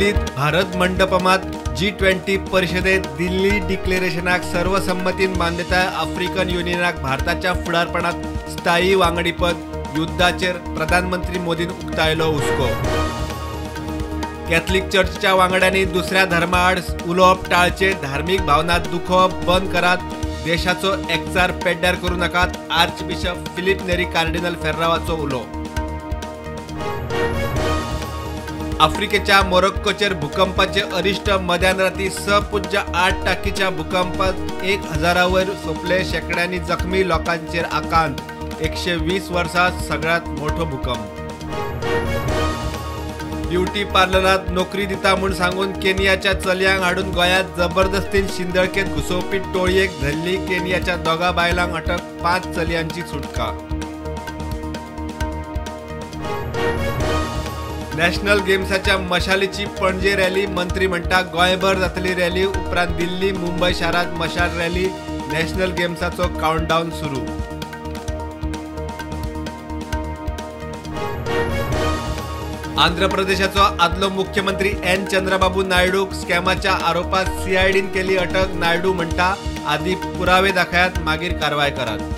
दिल्लीत भारत मंडपमात G20 परिषदेत दिल्ली डिक्लेरेशनाक सर्वसंमतीन मान्यता आफ्रिकन युनियनाक भारताच्या फुडारपणात स्थायी वांगडीपद युद्धाचेर प्रधानमंत्री मोदीन उक्तायलो हुस्को। कॅथलिक चर्चच्या वांगड्यांनी दुसऱ्या धर्माआड उलोवप टाळचे, धार्मिक भावना दुखोवप बंद करात, देशाचो एकचार पेड्ड्यार करू नकात, आर्चबिशप फिलिप नेरी कार्डिनल फेर्रावाचो उलो। आफ्रिकेच्या मोरोक्कोचेर भूकंपाचे अरिष्ट मध्यान राती 6.8 टाकीच्या भूकंपात 1000 वयर सोपले, शेकड्यांनी जखमी लोकांचेर आकांत, 120 वर्सात सगळ्यात मोठो भूकंप। ब्युटी पार्लरात नोकरी दिता म्हूण सांगून केनियाच्या चलयांक हाडून गोंयांत जबरदस्तीन शिंदळकेत घुसोवपी टोळयेक धरली, केनियाच्या दोगा बायलांक अटक, 5 चलयांची सुटका। नॅशनल गेम्साच्या मशालीची पणजे रॅली, मंत्री म्हणटा गोंयभर जातली रॅली, उपरांत दिल्ली मुंबय शारात मशाल रॅली, नॅशनल गेम्साचो काउंटडाऊन सुरू। आंध्र प्रदेशाचो आदलो मुख्यमंत्री एन चंद्रबाबू नायडूक स्कॅमाच्या आरोपात CIDन केली अटक, नायडू म्हणटा आधी पुरावे दाखयात मागीर कारवाय करात।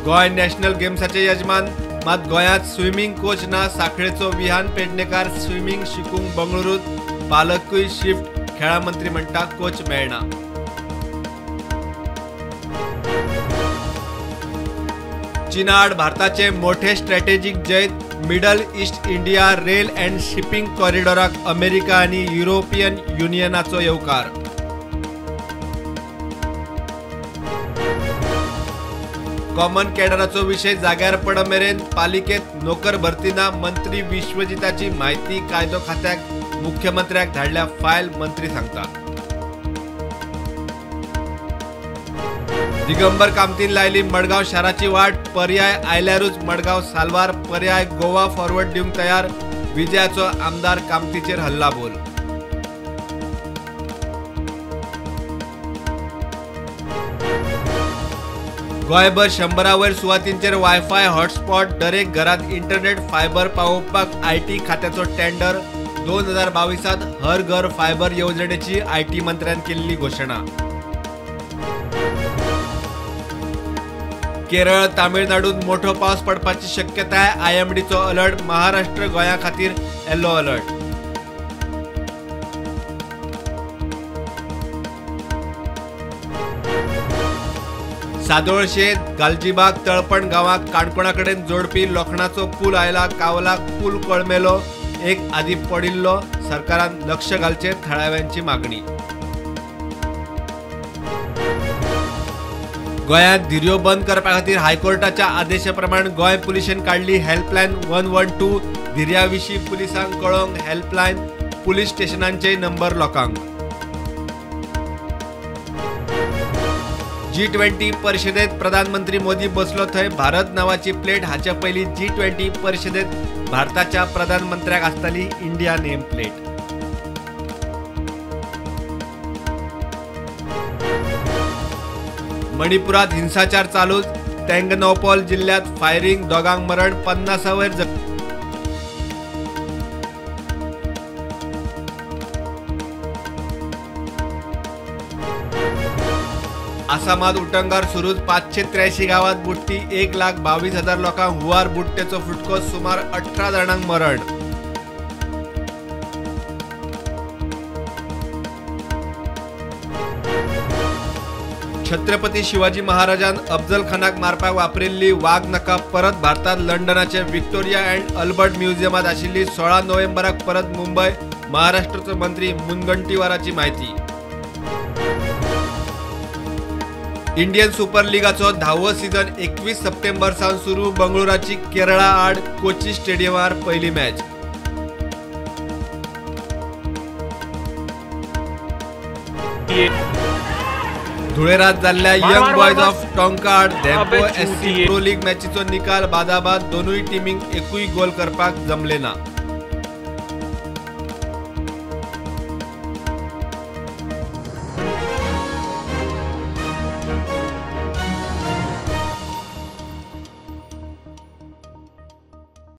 गोंय नॅशनल गेम्साचे यजमान, मात गोंयांत स्विमींग कोच ना, साखळेचो विहान पेडणेकार स्विमींग शिकूंक बंगळुरूत, पालकूय शिफ्ट, खेळा मंत्री म्हणटा कोच मेळना। चीनाआड भारताचे मोठे स्ट्रॅटेजिक जैत, middle east India rail and shipping कॉरिडॉराक अमेरिका आणि युरोपियन युनियनाचो येवकार। कॉमन कॅडराचो विषय जाग्यार पड मेरेन पालिकेत नोकर भरतीना, मंत्री विश्वजिताची म्हायती कायदो खात्याक मुख्यमंत्र्याक धाडल्या फायल, मंत्री सांगतात। दिगंबर कामतीन लायली मडगाव शाराची वाट, पर्याय आयल्यारूच मडगाव साल्वार, पर्याय गोवा फॉरवर्ड दिवंक तयार, विजयाचो आमदार कामतीचेर हल्ला बोल। गोंयभर 100 वयर सुवातींचेर वायफाय हॉटस्पॉट, दरेक घरात इंटरनेट फायबर पावोवपाक IT खात्याचो टेंडर, 2022त हर घर फायबर येवजणेची IT मंत्र्यान केल्ली घोषणा। केरळ, तामिळनाडूत मोठो पावस पडपाची शक्यताय, IMDचो अलर्ट, महाराष्ट्र गोंया खातीर येलो अलर्ट। सादोळशेत, गालजीबाग, तळपण गावांक काणकोणाकडेन जोडपी लोखणाचो पूल आयला, कावलाक पूल कळमेलो, एक आदी पडिल्लो, सरकारान लक्ष घालचे, थळाव्यांची मागणी। गोंयांत धिऱ्यो बंद करपा खातीर हायकोर्टाच्या आदेशाप्रमाण गोंय पुलिशेन काढली हेल्पलायन 112, धिऱ्या विशीं पुलिसांक कळोवंक हेल्पलायन, पुलीस स्टेशनांचे नंबर लोकांक। G20 परिषदेत प्रधानमंत्री मोदी बसलो थंय, भारत नावाची प्लेट, हाचे पयलीं G20 परिषदेत भारताच्या प्रधानमंत्र्याक आसतली इंडिया नेम प्लेट। मणिपुरात हिंसाचार चालूच, तेंगनौपल जिल्ह्यात फायरिंग, दोगांक मरण, 50 वयर जखमी। आसामात उटंगार सुरूच, 583 गावात बुडटी, 1,22,000 लोकांक हुवार बुडटेचो फुटको, सुमार 18 जाणांक मरण। छत्रपती शिवाजी महाराजान अफजल खानाक मारपाक वापरिल्ली वाघ नका परत भारतात लंडनाचे व्हिक्टोरिया अँड अल्बर्ट म्युझियमात आशिल्ली, 16 नोव्हेंबराक परत मुंबय, महाराष्ट्राचो मंत्री मुनगंटीवाराची म्हायती। इंडियन सुपर लीगाचो 10वो सीझन 21 सप्टेंबर सावन सुरू, बंगळुराची केरळा आड कोची स्टेडियमार पहिली मॅच। धुळेरात जाल्ल्या यंग बॉयज ऑफ टोंका आड धेंपो SC प्रो लीग मॅचीचो निकाल बादाबाद, दोनूय टिमींक एकूय गोल करपाक जमले ना।